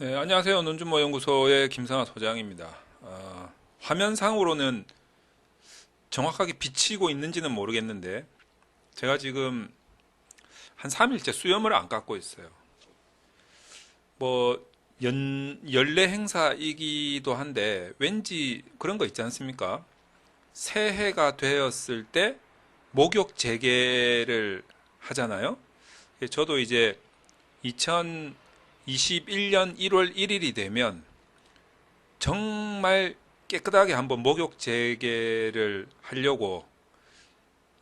네, 안녕하세요. 논준모 연구소의 김성하 소장입니다. 화면상으로는 정확하게 비치고 있는지는 모르겠는데 제가 지금 한 3일째 수염을 안 깎고 있어요. 뭐 연례 행사이기도 한데 왠지 그런 거 있지 않습니까? 새해가 되었을 때 목욕 재개를 하잖아요. 저도 이제 2021년 1월 1일이 되면 정말 깨끗하게 한번 목욕 재개를 하려고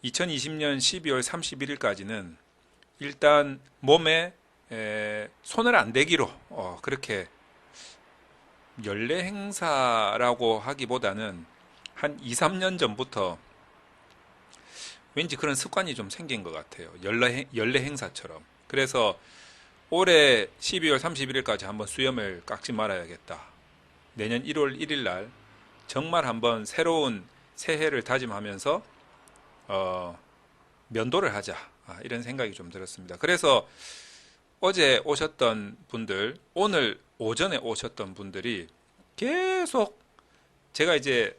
2020년 12월 31일까지는 일단 몸에 손을 안 대기로 그렇게 연례 행사라고 하기보다는 한 2, 3년 전부터 왠지 그런 습관이 좀 생긴 것 같아요. 연례 행사처럼. 그래서 올해 12월 31일까지 한번 수염을 깎지 말아야겠다. 내년 1월 1일 날 정말 한번 새로운 새해를 다짐하면서 면도를 하자, 이런 생각이 좀 들었습니다. 그래서 어제 오셨던 분들, 오늘 오전에 오셨던 분들이 계속 제가 이제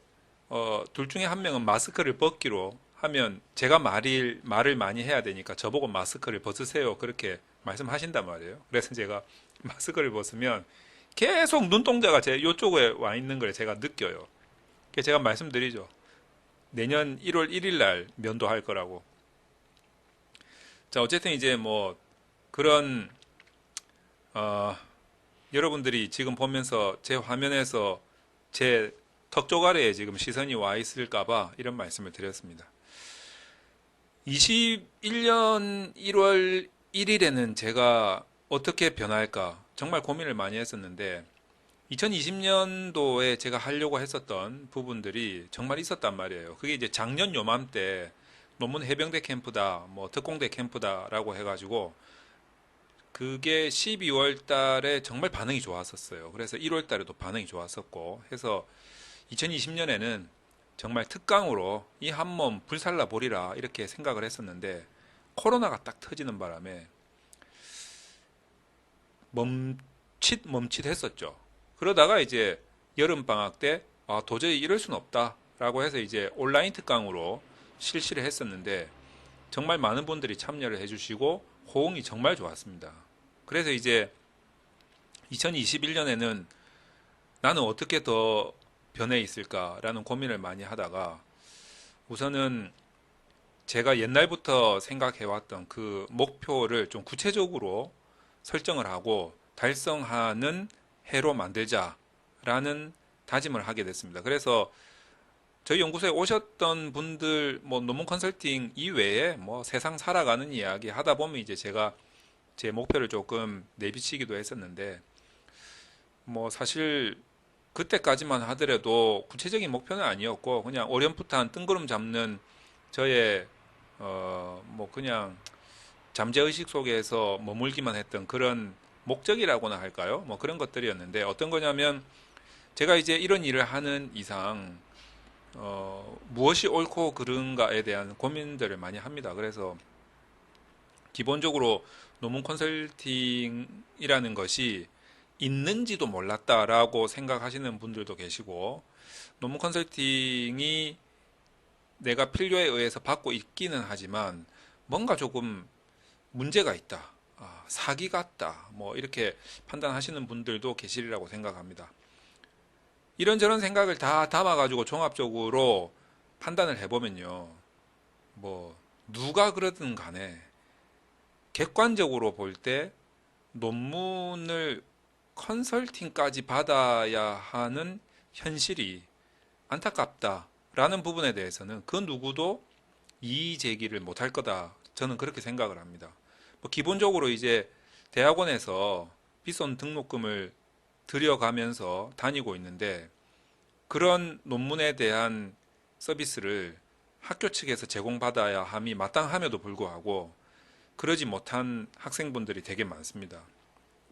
둘 중에 한 명은 마스크를 벗기로 하면 제가 말을 많이 해야 되니까 저보고 마스크를 벗으세요, 그렇게 말씀하신단 말이에요. 그래서 제가 마스크를 벗으면 계속 눈동자가 제 이쪽에 와 있는 걸 제가 느껴요. 그래서 제가 말씀드리죠. 내년 1월 1일 날 면도할 거라고. 자, 어쨌든 이제 뭐 그런 어, 여러분들이 지금 보면서 제 화면에서 제 턱 조가리에 지금 시선이 와 있을까봐 이런 말씀을 드렸습니다. 21년 1월 1일에는 제가 어떻게 변할까 정말 고민을 많이 했었는데 2020년도에 제가 하려고 했었던 부분들이 정말 있었단 말이에요. 그게 이제 작년 요맘때 논문 해병대 캠프다, 뭐 특공대 캠프다라고 해가지고 그게 12월 달에 정말 반응이 좋았었어요. 그래서 1월 달에도 반응이 좋았었고 해서 2020년에는 정말 특강으로 이 한 몸 불살라 보리라 이렇게 생각을 했었는데 코로나가 딱 터지는 바람에 멈칫멈칫했었죠. 그러다가 이제 여름 방학 때 도저히 이럴 수는 없다라고 해서 이제 온라인 특강으로 실시를 했었는데 정말 많은 분들이 참여를 해주시고 호응이 정말 좋았습니다. 그래서 이제 2021년에는 나는 어떻게 더 변해 있을까라는 고민을 많이 하다가 우선은 제가 옛날부터 생각해왔던 그 목표를 좀 구체적으로 설정을 하고 달성하는 해로 만들자라는 다짐을 하게 됐습니다. 그래서 저희 연구소에 오셨던 분들 뭐 논문 컨설팅 이외에 뭐 세상 살아가는 이야기 하다 보면 이제 제가 제 목표를 조금 내비치기도 했었는데 뭐 사실 그때까지만 하더라도 구체적인 목표는 아니었고 그냥 어렴풋한 뜬구름 잡는 저의 뭐 그냥 잠재의식 속에서 머물기만 했던 그런 목적이라고나 할까요? 뭐 그런 것들이었는데 어떤 거냐면 제가 이제 이런 일을 하는 이상 무엇이 옳고 그른가에 대한 고민들을 많이 합니다. 그래서 기본적으로 논문 컨설팅이라는 것이 있는지도 몰랐다라고 생각하시는 분들도 계시고 논문 컨설팅이 내가 필요에 의해서 받고 있기는 하지만 뭔가 조금 문제가 있다, 사기 같다, 뭐 이렇게 판단하시는 분들도 계시리라고 생각합니다. 이런저런 생각을 다 담아가지고 종합적으로 판단을 해보면요, 뭐 누가 그러든 간에 객관적으로 볼 때 논문을 컨설팅까지 받아야 하는 현실이 안타깝다라는 부분에 대해서는 그 누구도 이의 제기를 못할 거다. 저는 그렇게 생각을 합니다. 뭐 기본적으로 이제 대학원에서 빗손 등록금을 들여가면서 다니고 있는데 그런 논문에 대한 서비스를 학교 측에서 제공받아야 함이 마땅함에도 불구하고 그러지 못한 학생분들이 되게 많습니다.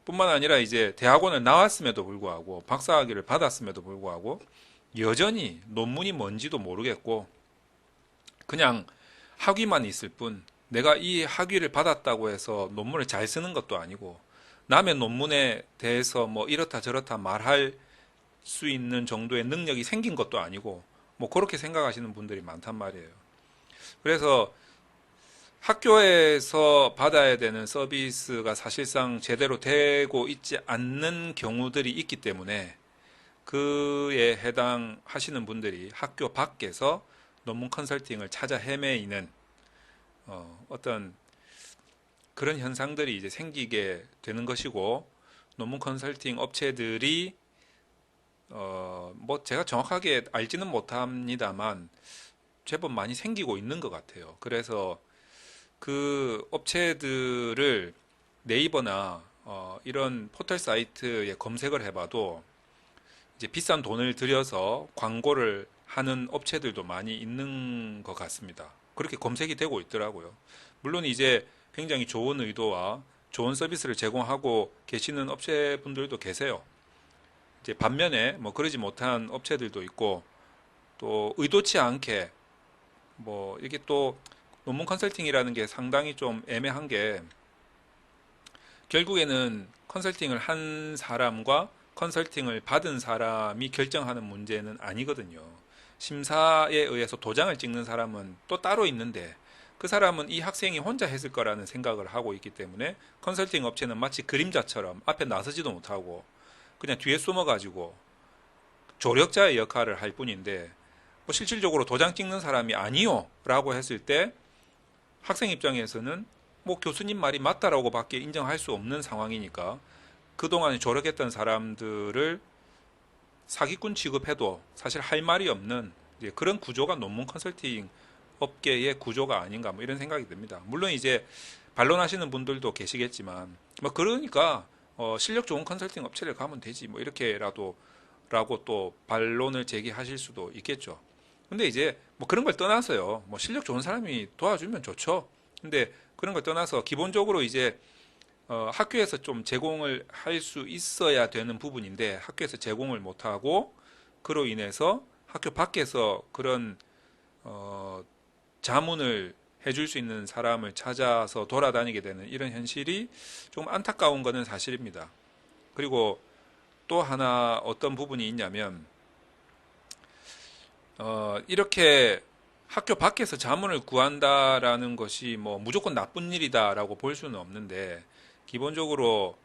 뿐만 아니라 이제 대학원을 나왔음에도 불구하고 박사학위를 받았음에도 불구하고 여전히 논문이 뭔지도 모르겠고 그냥 학위만 있을 뿐 내가 이 학위를 받았다고 해서 논문을 잘 쓰는 것도 아니고 남의 논문에 대해서 뭐 이렇다 저렇다 말할 수 있는 정도의 능력이 생긴 것도 아니고 뭐 그렇게 생각하시는 분들이 많단 말이에요. 그래서 학교에서 받아야 되는 서비스가 사실상 제대로 되고 있지 않는 경우들이 있기 때문에 그에 해당하시는 분들이 학교 밖에서 논문 컨설팅을 찾아 헤매이는 어떤 그런 현상들이 이제 생기게 되는 것이고, 논문 컨설팅 업체들이 뭐 제가 정확하게 알지는 못합니다만 제법 많이 생기고 있는 것 같아요. 그래서 그 업체들을 네이버나 이런 포털 사이트에 검색을 해봐도 이제 비싼 돈을 들여서 광고를 하는 업체들도 많이 있는 것 같습니다. 그렇게 검색이 되고 있더라고요. 물론 이제 굉장히 좋은 의도와 좋은 서비스를 제공하고 계시는 업체분들도 계세요. 이제 반면에 뭐 그러지 못한 업체들도 있고, 또 의도치 않게 뭐 이게 또 논문 컨설팅이라는 게 상당히 좀 애매한 게, 결국에는 컨설팅을 한 사람과 컨설팅을 받은 사람이 결정하는 문제는 아니거든요. 심사에 의해서 도장을 찍는 사람은 또 따로 있는데, 그 사람은 이 학생이 혼자 했을 거라는 생각을 하고 있기 때문에 컨설팅 업체는 마치 그림자처럼 앞에 나서지도 못하고 그냥 뒤에 숨어가지고 조력자의 역할을 할 뿐인데, 뭐 실질적으로 도장 찍는 사람이 아니요 라고 했을 때 학생 입장에서는 뭐 교수님 말이 맞다라고 밖에 인정할 수 없는 상황이니까, 그동안 조력했던 사람들을 사기꾼 취급해도 사실 할 말이 없는 그런 구조가 논문 컨설팅 업계의 구조가 아닌가, 뭐 이런 생각이 듭니다. 물론 이제 반론하시는 분들도 계시겠지만, 뭐 그러니까 실력 좋은 컨설팅 업체를 가면 되지 뭐 이렇게라도 라고 또 반론을 제기하실 수도 있겠죠. 근데 이제 뭐 그런 걸 떠나서요, 뭐 실력 좋은 사람이 도와주면 좋죠. 근데 그런 걸 떠나서 기본적으로 이제 학교에서 좀 제공을 할 수 있어야 되는 부분인데 학교에서 제공을 못하고, 그로 인해서 학교 밖에서 그런 어, 자문을 해줄 수 있는 사람을 찾아서 돌아다니게 되는 이런 현실이 좀 안타까운 것은 사실입니다. 그리고 또 하나 어떤 부분이 있냐면, 이렇게 학교 밖에서 자문을 구한다라는 것이 뭐 무조건 나쁜 일이다라고 볼 수는 없는데, 기본적으로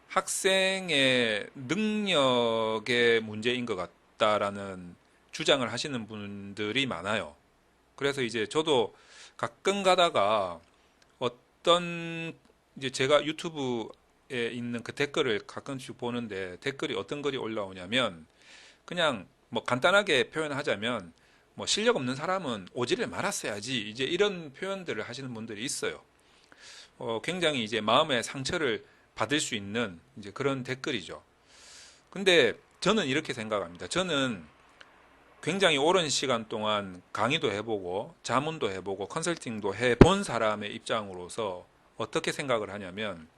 학생의 능력의 문제인 것 같다라는 주장을 하시는 분들이 많아요. 그래서 이제 저도 가끔 가다가 어떤, 이제 제가 유튜브에 있는 그 댓글을 가끔씩 보는데, 댓글이 어떤 글이 올라오냐면 그냥 뭐 간단하게 표현하자면 뭐 실력 없는 사람은 오지를 말았어야지, 이제 이런 표현들을 하시는 분들이 있어요. 굉장히 이제 마음의 상처를 받을 수 있는 이제 그런 댓글이죠. 근데 저는 이렇게 생각합니다. 저는 굉장히 오랜 시간 동안 강의도 해보고 자문도 해보고 컨설팅도 해본 사람의 입장으로서 어떻게 생각을 하냐면,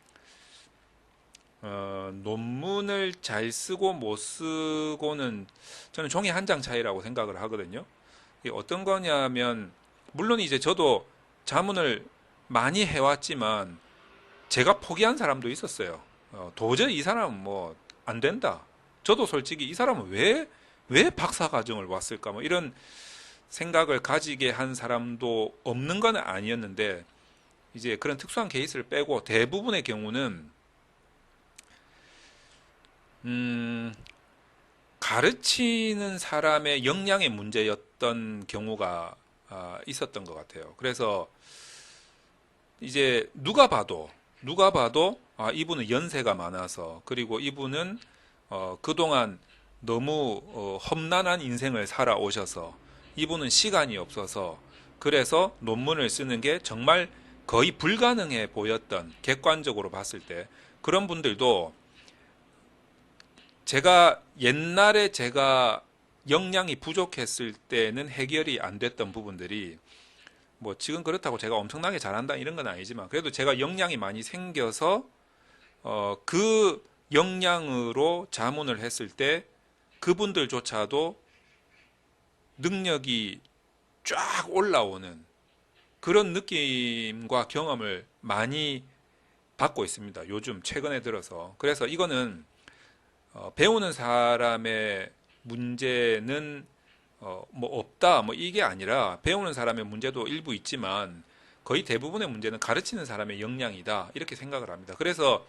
논문을 잘 쓰고 못 쓰고는 저는 종이 한 장 차이라고 생각을 하거든요. 이게 어떤 거냐면, 물론 이제 저도 자문을 많이 해왔지만 제가 포기한 사람도 있었어요. 도저히 이 사람은 뭐 안 된다. 저도 솔직히 이 사람은 왜 박사 과정을 왔을까? 뭐 이런 생각을 가지게 한 사람도 없는 건 아니었는데, 이제 그런 특수한 케이스를 빼고 대부분의 경우는 음, 가르치는 사람의 역량의 문제였던 경우가 있었던 것 같아요. 그래서 이제 누가 봐도 이분은 연세가 많아서, 그리고 이분은 그동안 너무 험난한 인생을 살아오셔서 이분은 시간이 없어서, 그래서 논문을 쓰는 게 정말 거의 불가능해 보였던, 객관적으로 봤을 때 그런 분들도, 제가 옛날에 제가 역량이 부족했을 때는 해결이 안 됐던 부분들이, 뭐 지금 그렇다고 제가 엄청나게 잘한다 이런 건 아니지만 그래도 제가 역량이 많이 생겨서 그 역량으로 자문을 했을 때 그분들조차도 능력이 쫙 올라오는 그런 느낌과 경험을 많이 받고 있습니다. 요즘 최근에 들어서. 그래서 이거는 배우는 사람의 문제는 뭐 없다 뭐 이게 아니라 배우는 사람의 문제도 일부 있지만 거의 대부분의 문제는 가르치는 사람의 역량이다 이렇게 생각을 합니다. 그래서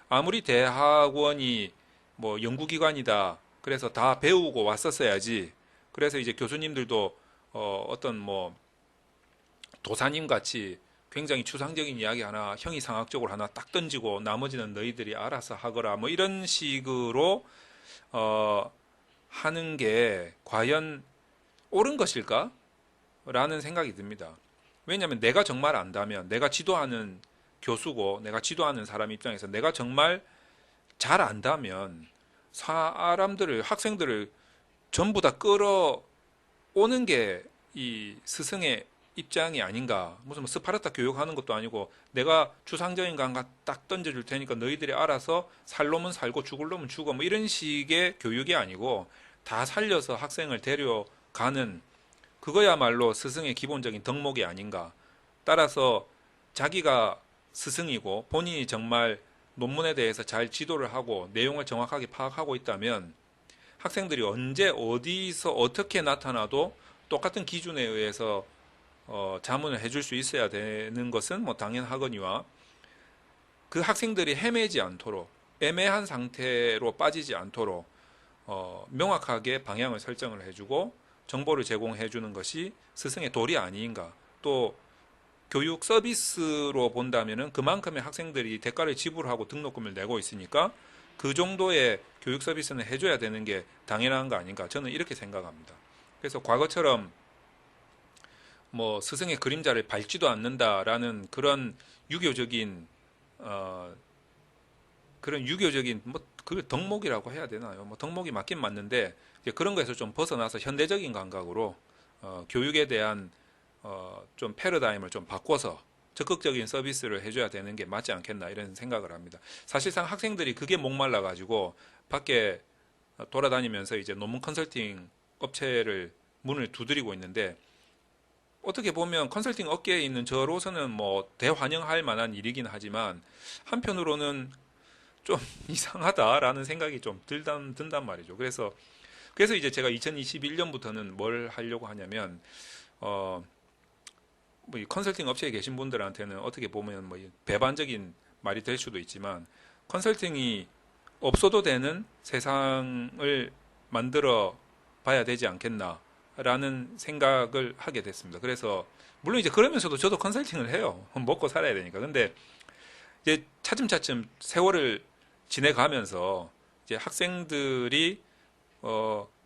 아무리 대학원이 뭐 연구기관이다 그래서 다 배우고 왔었어야지 그래서 이제 교수님들도 어떤 뭐 도사님 같이 굉장히 추상적인 이야기 하나 형이상학적으로 하나 딱 던지고 나머지는 너희들이 알아서 하거라 뭐 이런 식으로 어, 하는 게 과연 옳은 것일까? 라는 생각이 듭니다. 왜냐하면 내가 정말 안다면 내가 지도하는 교수고 내가 지도하는 사람 입장에서 내가 정말 잘 안다면 사람들을 학생들을 전부 다 끌어오는 게 이 스승의 입장이 아닌가. 무슨 뭐 스파르타 교육하는 것도 아니고 내가 추상적인 감각 딱 던져줄 테니까 너희들이 알아서 살 놈은 살고 죽을 놈은 죽어 뭐 이런 식의 교육이 아니고 다 살려서 학생을 데려가는 그거야말로 스승의 기본적인 덕목이 아닌가. 따라서 자기가 스승이고 본인이 정말 논문에 대해서 잘 지도를 하고 내용을 정확하게 파악하고 있다면 학생들이 언제 어디서 어떻게 나타나도 똑같은 기준에 의해서 자문을 해줄 수 있어야 되는 것은 뭐 당연하거니와 그 학생들이 헤매지 않도록 애매한 상태로 빠지지 않도록 명확하게 방향을 설정을 해주고 정보를 제공해 주는 것이 스승의 도리 아닌가. 또 교육 서비스로 본다면은 그만큼의 학생들이 대가를 지불하고 등록금을 내고 있으니까 그 정도의 교육 서비스는 해줘야 되는 게 당연한 거 아닌가. 저는 이렇게 생각합니다. 그래서 과거처럼 뭐 스승의 그림자를 밟지도 않는다라는 그런 유교적인 그런 유교적인 뭐 그 덕목이라고 해야 되나요? 뭐 덕목이 맞긴 맞는데 이제 그런 거에서 좀 벗어나서 현대적인 감각으로 교육에 대한 좀 패러다임을 좀 바꿔서 적극적인 서비스를 해줘야 되는 게 맞지 않겠나 이런 생각을 합니다. 사실상 학생들이 그게 목말라 가지고 밖에 돌아다니면서 이제 논문 컨설팅 업체를 문을 두드리고 있는데 어떻게 보면 컨설팅 업계에 있는 저로서는 뭐 대환영할 만한 일이긴 하지만 한편으로는 좀 이상하다라는 생각이 좀 든단 말이죠. 그래서 이제 제가 2021년부터는 뭘 하려고 하냐면 뭐이 컨설팅 업체에 계신 분들한테는 어떻게 보면 뭐 배반적인 말이 될 수도 있지만 컨설팅이 없어도 되는 세상을 만들어 봐야 되지 않겠나라는 생각을 하게 됐습니다. 그래서 물론 이제 그러면서도 저도 컨설팅을 해요. 먹고 살아야 되니까. 근데 이제 차츰차츰 세월을 지내가면서 이제 학생들이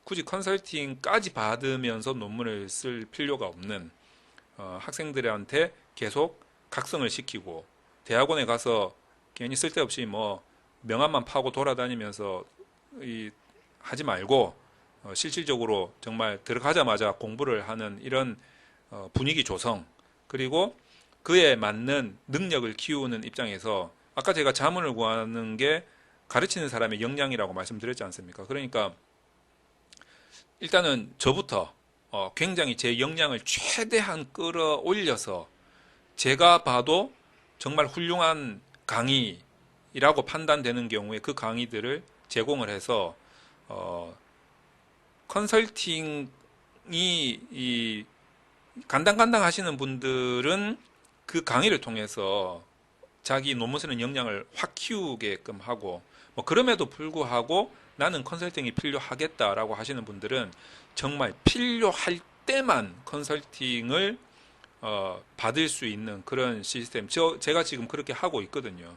굳이 컨설팅까지 받으면서 논문을 쓸 필요가 없는 학생들한테 계속 각성을 시키고 대학원에 가서 괜히 쓸데없이 뭐 명함만 파고 돌아다니면서 하지 말고 실질적으로 정말 들어가자마자 공부를 하는 이런 분위기 조성 그리고 그에 맞는 능력을 키우는 입장에서 아까 제가 자문을 구하는 게 가르치는 사람의 역량이라고 말씀드렸지 않습니까? 그러니까 일단은 저부터 굉장히 제 역량을 최대한 끌어올려서 제가 봐도 정말 훌륭한 강의라고 판단되는 경우에 그 강의들을 제공을 해서 컨설팅이 이 간당간당 하시는 분들은 그 강의를 통해서 자기 논문 쓰는 역량을 확 키우게끔 하고 뭐 그럼에도 불구하고 나는 컨설팅이 필요하겠다라고 하시는 분들은 정말 필요할 때만 컨설팅을 받을 수 있는 그런 시스템 제가 지금 그렇게 하고 있거든요.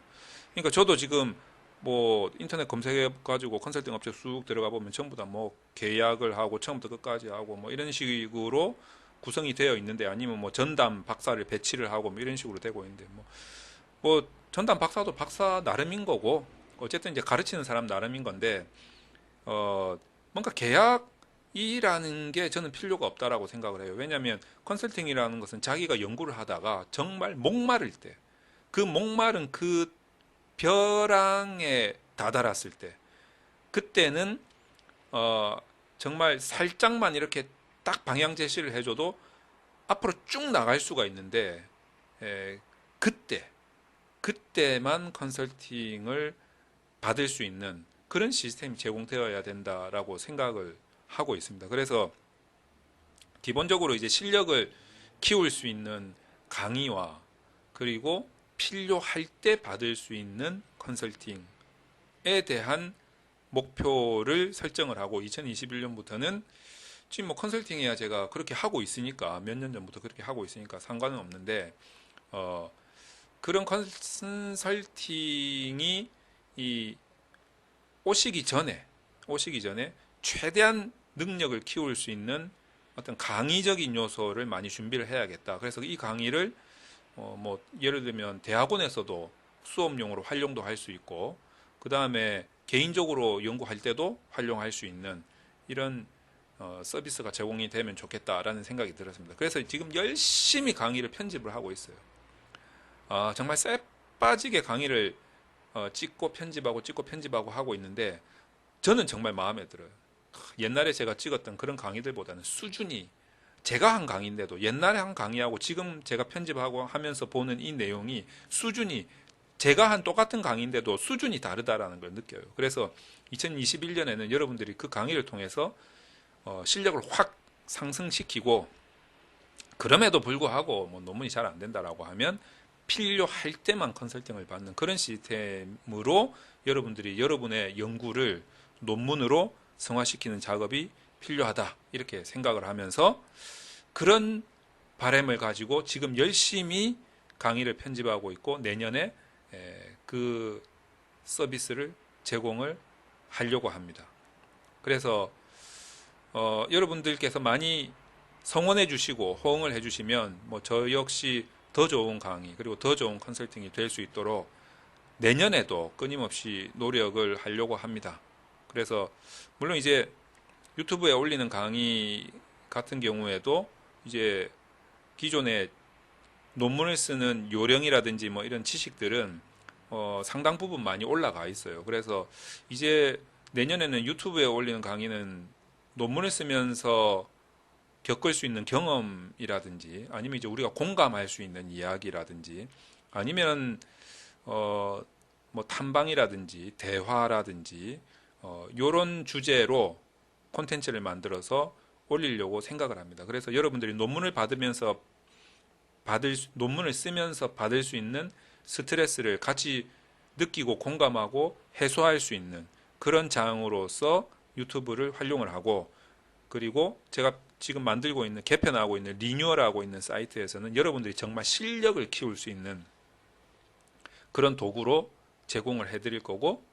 그러니까 저도 지금 뭐 인터넷 검색해 가지고 컨설팅 업체 쑥 들어가 보면 전부 다 뭐 계약을 하고 처음부터 끝까지 하고 뭐 이런 식으로 구성이 되어 있는데 아니면 뭐 전담 박사를 배치를 하고 뭐 이런 식으로 되고 있는데 뭐 전담 박사도 박사 나름인 거고 어쨌든 이제 가르치는 사람 나름인 건데 뭔가 계약이라는 게 저는 필요가 없다라고 생각을 해요. 왜냐하면 컨설팅이라는 것은 자기가 연구를 하다가 정말 목마를 때 그 목마른 그 벼랑에 다다랐을 때 그때는 정말 살짝만 이렇게 딱 방향 제시를 해줘도 앞으로 쭉 나갈 수가 있는데 그때 그때만 컨설팅을 받을 수 있는 그런 시스템이 제공되어야 된다라고 생각을 하고 있습니다. 그래서 기본적으로 이제 실력을 키울 수 있는 강의와 그리고 필요할 때 받을 수 있는 컨설팅에 대한 목표를 설정을 하고 2021년부터는 지금 뭐 컨설팅이야 제가 그렇게 하고 있으니까 몇 년 전부터 그렇게 하고 있으니까 상관은 없는데 그런 컨설팅이 이 오시기 전에 최대한 능력을 키울 수 있는 어떤 강의적인 요소를 많이 준비를 해야겠다. 그래서 이 강의를 뭐 예를 들면 대학원에서도 수업용으로 활용도 할 수 있고 그 다음에 개인적으로 연구할 때도 활용할 수 있는 이런 서비스가 제공이 되면 좋겠다라는 생각이 들었습니다. 그래서 지금 열심히 강의를 편집을 하고 있어요. 정말 쎄 빠지게 강의를 찍고 편집하고 하고 있는데 저는 정말 마음에 들어요. 옛날에 제가 찍었던 그런 강의들보다는 수준이 제가 한 강의인데도 옛날에 한 강의하고 지금 제가 편집하고 하면서 보는 이 내용이 수준이 제가 한 똑같은 강의인데도 수준이 다르다라는 걸 느껴요. 그래서 2021년에는 여러분들이 그 강의를 통해서 실력을 확 상승시키고 그럼에도 불구하고 뭐 논문이 잘 안 된다라고 하면 필요할 때만 컨설팅을 받는 그런 시스템으로 여러분들이 여러분의 연구를 논문으로 성화시키는 작업이 필요하다 이렇게 생각을 하면서 그런 바람을 가지고 지금 열심히 강의를 편집하고 있고 내년에 그 서비스를 제공을 하려고 합니다. 그래서 여러분들께서 많이 성원해 주시고 호응을 해 주시면 뭐 저 역시 더 좋은 강의 그리고 더 좋은 컨설팅이 될 수 있도록 내년에도 끊임없이 노력을 하려고 합니다. 그래서 물론 이제 유튜브에 올리는 강의 같은 경우에도 이제 기존에 논문을 쓰는 요령이라든지 뭐 이런 지식들은 상당 부분 많이 올라가 있어요. 그래서 이제 내년에는 유튜브에 올리는 강의는 논문을 쓰면서 겪을 수 있는 경험이라든지 아니면 이제 우리가 공감할 수 있는 이야기라든지 아니면 뭐 탐방이라든지 대화라든지 요런 주제로 콘텐츠를 만들어서 올리려고 생각을 합니다. 그래서 여러분들이 논문을 쓰면서 받을 수 있는 스트레스를 같이 느끼고 공감하고 해소할 수 있는 그런 장으로서 유튜브를 활용을 하고 그리고 제가 지금 개편하고 있는 리뉴얼하고 있는 사이트에서는 여러분들이 정말 실력을 키울 수 있는 그런 도구로 제공을 해드릴 거고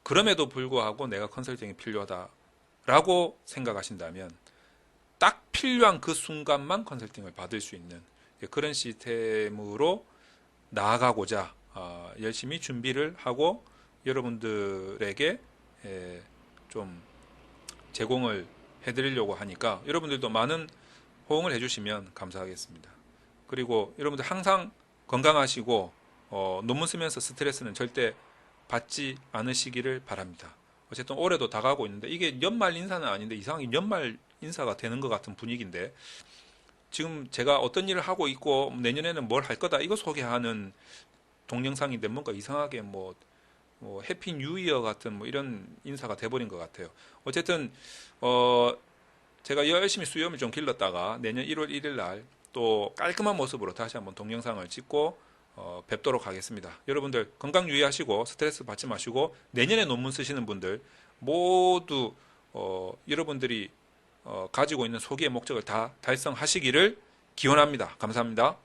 그럼에도 불구하고 내가 컨설팅이 필요하다라고 생각하신다면 딱 필요한 그 순간만 컨설팅을 받을 수 있는 그런 시스템으로 나아가고자 열심히 준비를 하고 여러분들에게 좀 제공을 해드리려고 하니까 여러분들도 많은 호응을 해주시면 감사하겠습니다. 그리고 여러분들 항상 건강하시고 논문 쓰면서 스트레스는 절대 받지 않으시기를 바랍니다. 어쨌든 올해도 다가오고 있는데 이게 연말 인사는 아닌데 이상하게 연말 인사가 되는 것 같은 분위기인데 지금 제가 어떤 일을 하고 있고 내년에는 뭘 할 거다 이거 소개하는 동영상인데 뭔가 이상하게 뭐 해피 뉴 이어 같은 뭐 이런 인사가 돼버린 것 같아요. 어쨌든 제가 열심히 수염을 좀 길렀다가 내년 1월 1일 날 또 깔끔한 모습으로 다시 한번 동영상을 찍고 뵙도록 하겠습니다. 여러분들 건강 유의하시고 스트레스 받지 마시고 내년에 논문 쓰시는 분들 모두 여러분들이 가지고 있는 소기의 목적을 다 달성하시기를 기원합니다. 감사합니다.